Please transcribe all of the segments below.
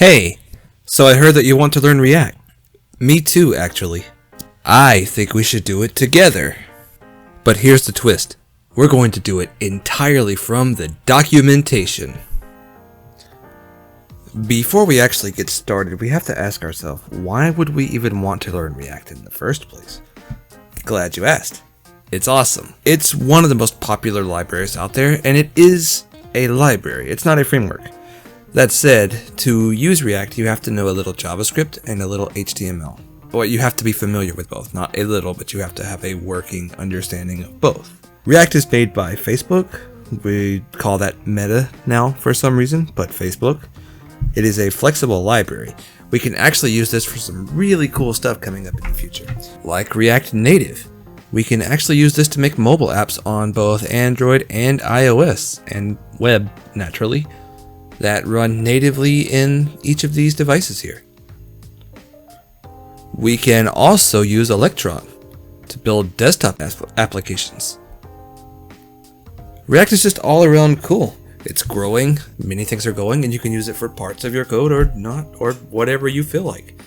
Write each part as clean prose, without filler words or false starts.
Hey, so I heard that you want to learn React. Me too, actually. I think we should do it together. But here's the twist. We're going to do it entirely from the documentation. Before we actually get started, we have to ask ourselves, why would we even want to learn React in the first place? Glad you asked. It's awesome. It's one of the most popular libraries out there, and it is a library. It's not a framework. That said, to use React, you have to know a little JavaScript and a little HTML. Well, you have to be familiar with both. Not a little, but you have to have a working understanding of both. React is made by Facebook. We call that Meta now for some reason, but Facebook. It is a flexible library. We can actually use this for some really cool stuff coming up in the future, like ReactNative. We can actually use this to make mobile apps on both Android and iOS, and web, naturally, that run natively in each of these devices here. We can also use Electron to build desktop applications. React is just all around cool. It's growing, many things are going, and you can use it for parts of your code or not, or whatever you feel like.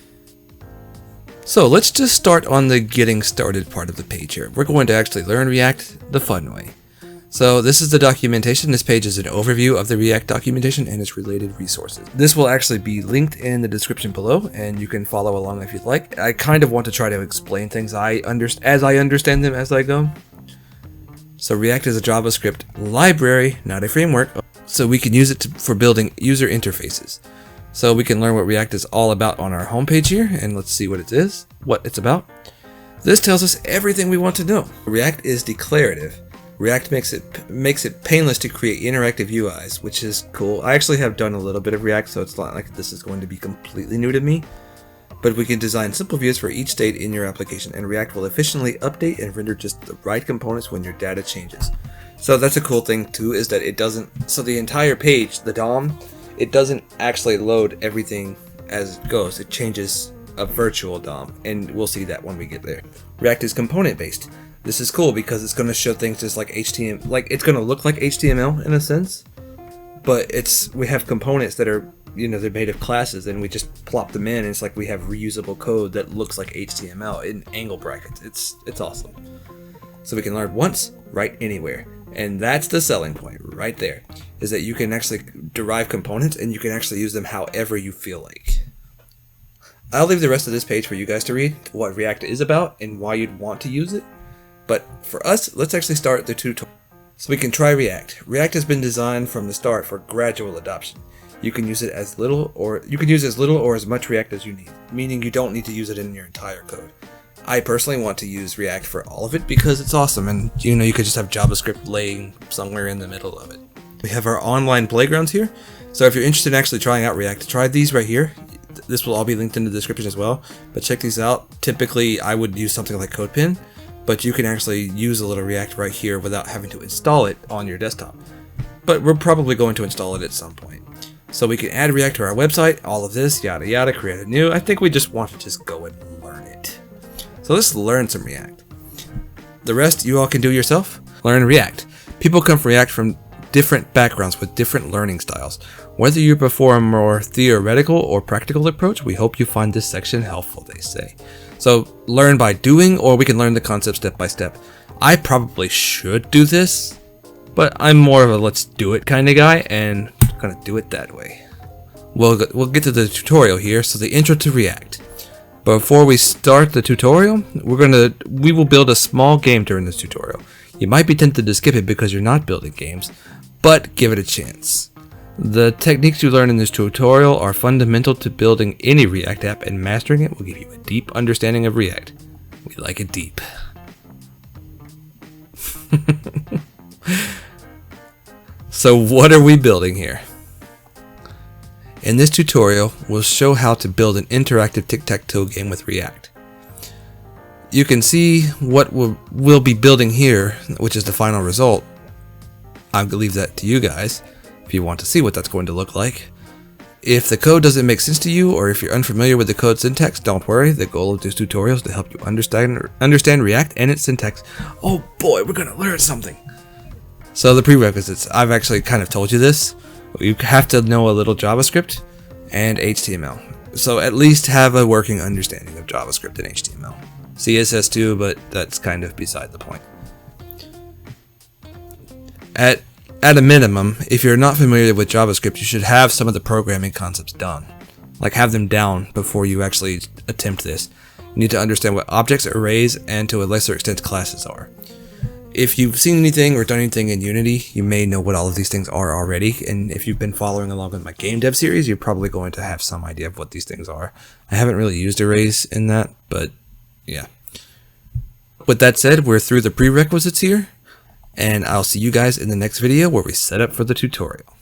So let's just start on the getting started part of the page here. We're going to actually learn React the fun way. So this is the documentation. This page is an overview of the React documentation and its related resources. This will actually be linked in the description below, and you can follow along if you'd like. I kind of want to try to explain things as I understand them as I go. So React is a JavaScript library, not a framework, so we can use it for building user interfaces. So we can learn what React is all about on our homepage here, and let's see what it's about. This tells us everything we want to know. React is declarative. React makes it painless to create interactive UIs, which is cool. I actually have done a little bit of React, so it's not like this is going to be completely new to me. But we can design simple views for each state in your application, and React will efficiently update and render just the right components when your data changes. So that's a cool thing too, is that it doesn't, so the entire page, the DOM, it doesn't actually load everything as it goes. It changes a virtual DOM, and we'll see that when we get there. React is component based. This is cool because it's going to show things just like HTML, like it's going to look like HTML in a sense, but we have components that are, they're made of classes, and we just plop them in, and it's like we have reusable code that looks like HTML in angle brackets. It's awesome. So we can learn once, write anywhere. And that's the selling point right there, is that you can actually derive components and you can actually use them however you feel like. I'll leave the rest of this page for you guys to read what React is about and why you'd want to use it. But for us, let's actually start the tutorial. So we can try React. React has been designed from the start for gradual adoption. You can use it as little or as much React as you need, meaning you don't need to use it in your entire code. I personally want to use React for all of it because it's awesome, and you could just have JavaScript laying somewhere in the middle of it. We have our online playgrounds here, so if you're interested in actually trying out React, try these right here. This will all be linked in the description as well, but check these out. Typically I would use something like CodePen, but you can actually use a little React right here without having to install it on your desktop. But we're probably going to install it at some point. So we can add React to our website, all of this, yada yada, create a new. I think we just want to just go and learn it. So let's learn some React. The rest you all can do yourself. Learn React. People come from React from different backgrounds with different learning styles. Whether you prefer a more theoretical or practical approach, we hope you find this section helpful, they say. So learn by doing, or we can learn the concept step by step. I probably should do this, but I'm more of a let's do it kind of guy, and I'm gonna do it that way. We'll get to the tutorial here. So the intro to React. Before we start the tutorial, we will build a small game during this tutorial. You might be tempted to skip it because you're not building games, but give it a chance. The techniques you learn in this tutorial are fundamental to building any React app, and mastering it will give you a deep understanding of React. We like it deep. So what are we building here? In this tutorial, we'll show how to build an interactive tic-tac-toe game with React. You can see what we'll be building here, which is the final result. I'll leave that to you guys if you want to see what that's going to look like. If the code doesn't make sense to you, or if you're unfamiliar with the code syntax, don't worry. The goal of this tutorial is to help you understand React and its syntax. Oh boy, we're going to learn something. So the prerequisites, I've actually kind of told you this. You have to know a little JavaScript, and HTML. So at least have a working understanding of JavaScript and HTML. CSS too, but that's kind of beside the point. At a minimum, if you're not familiar with JavaScript, you should have some of the programming concepts done. Like have them down before you actually attempt this. You need to understand what objects, arrays, and to a lesser extent classes are. If you've seen anything or done anything in Unity, you may know what all of these things are already, and if you've been following along with my game dev series, you're probably going to have some idea of what these things are. I haven't really used arrays in that, but yeah. With that said, we're through the prerequisites here, and I'll see you guys in the next video where we set up for the tutorial.